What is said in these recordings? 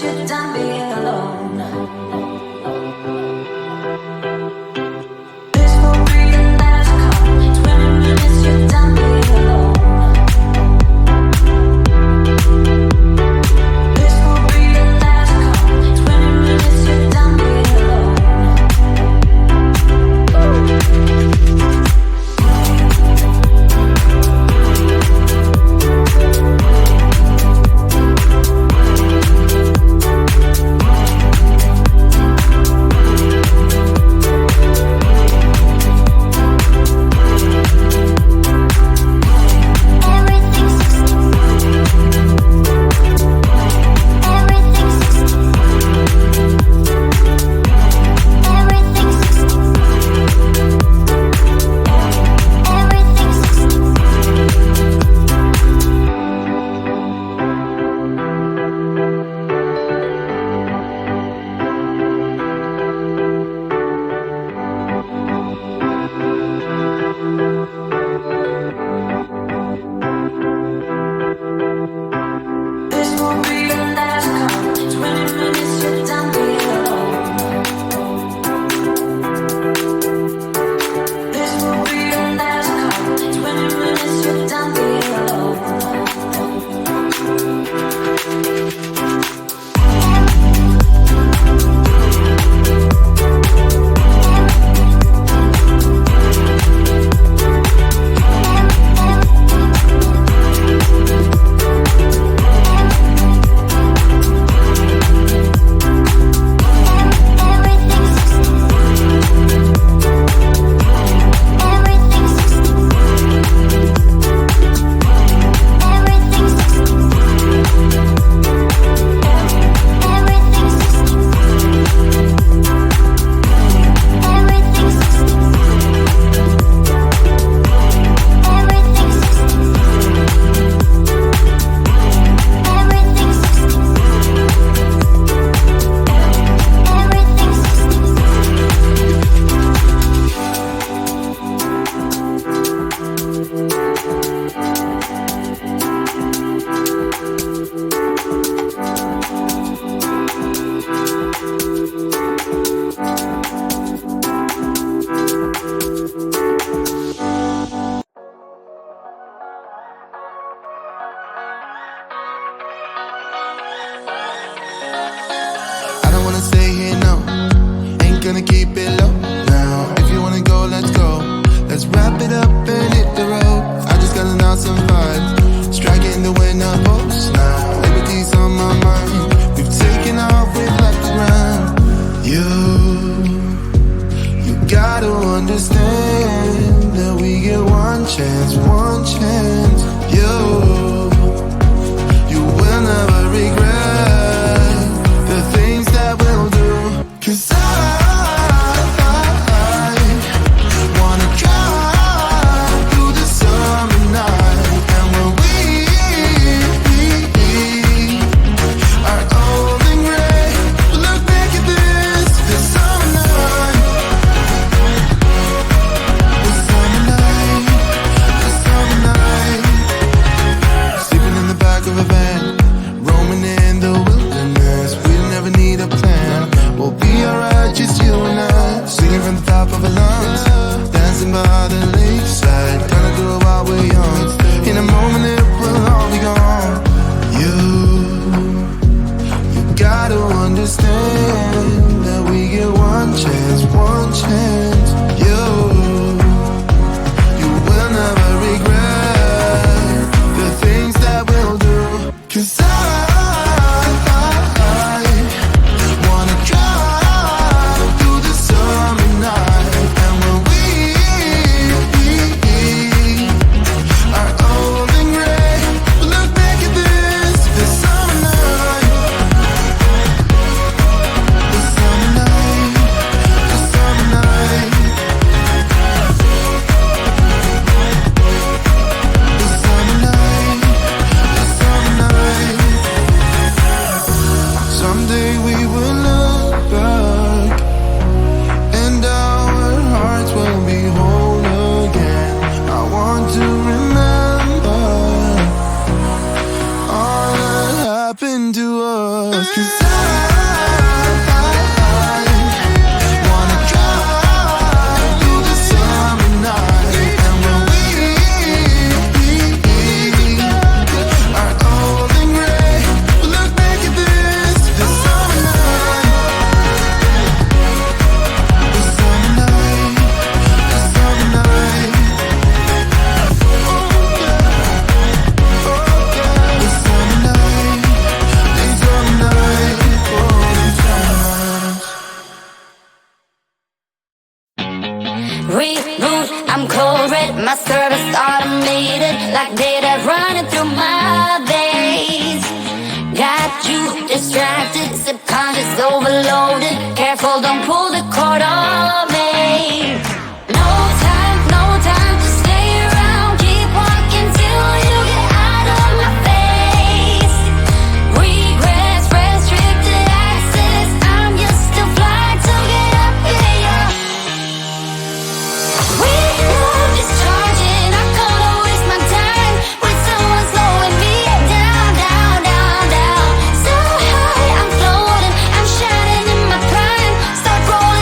minutes you're done being alone. This will be the last call. 20 minutes you're done being alone. This will be the last call. 20 minutes you're done being alone. Gonna keep it low now. If you wanna go, let's go. Let's wrap it up and hit the road. I just got an awesome vibe, striking the winner post now. Liberty's on my mind. We've taken off, we've left the ground. You gotta understand that we get one chance, one chance. You will never regret the things that we'll do. 'Cause happened to us. 'Cause distracted, subconscious overloaded. Careful, don't pull the cord on me. No time to stay around. Keep walking till you get out of my face. Regrets, restricted access. I'm just a flight to get up in ya. We love discharging. I can't waste my time with someone slowing me down, down, down, down. So high, I'm floating. I'm shining in my prime. Start rolling.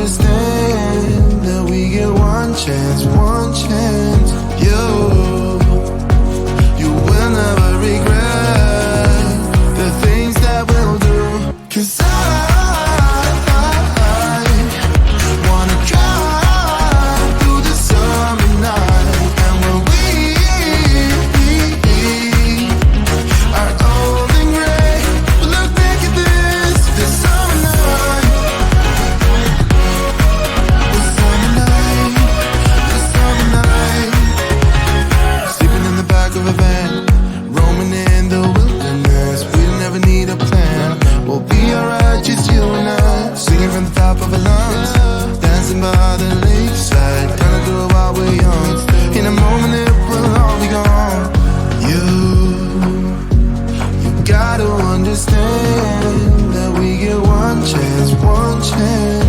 understand that we get one chance, one chance. You will never regret the things that we'll do. 'Cause I wanna drive through the summer night. And when we are old and gray, we'll look back at this summer night. The summer night, the summer night. Sleeping in the back of a van, roaming in the wilderness. We'll never need a plan. We'll be alright, just you and I. Singing from the top of our lungs, dancing by the lakeside. Gonna do it while we're young. In a moment it will all be gone. You gotta understand that we get one chance, one chance.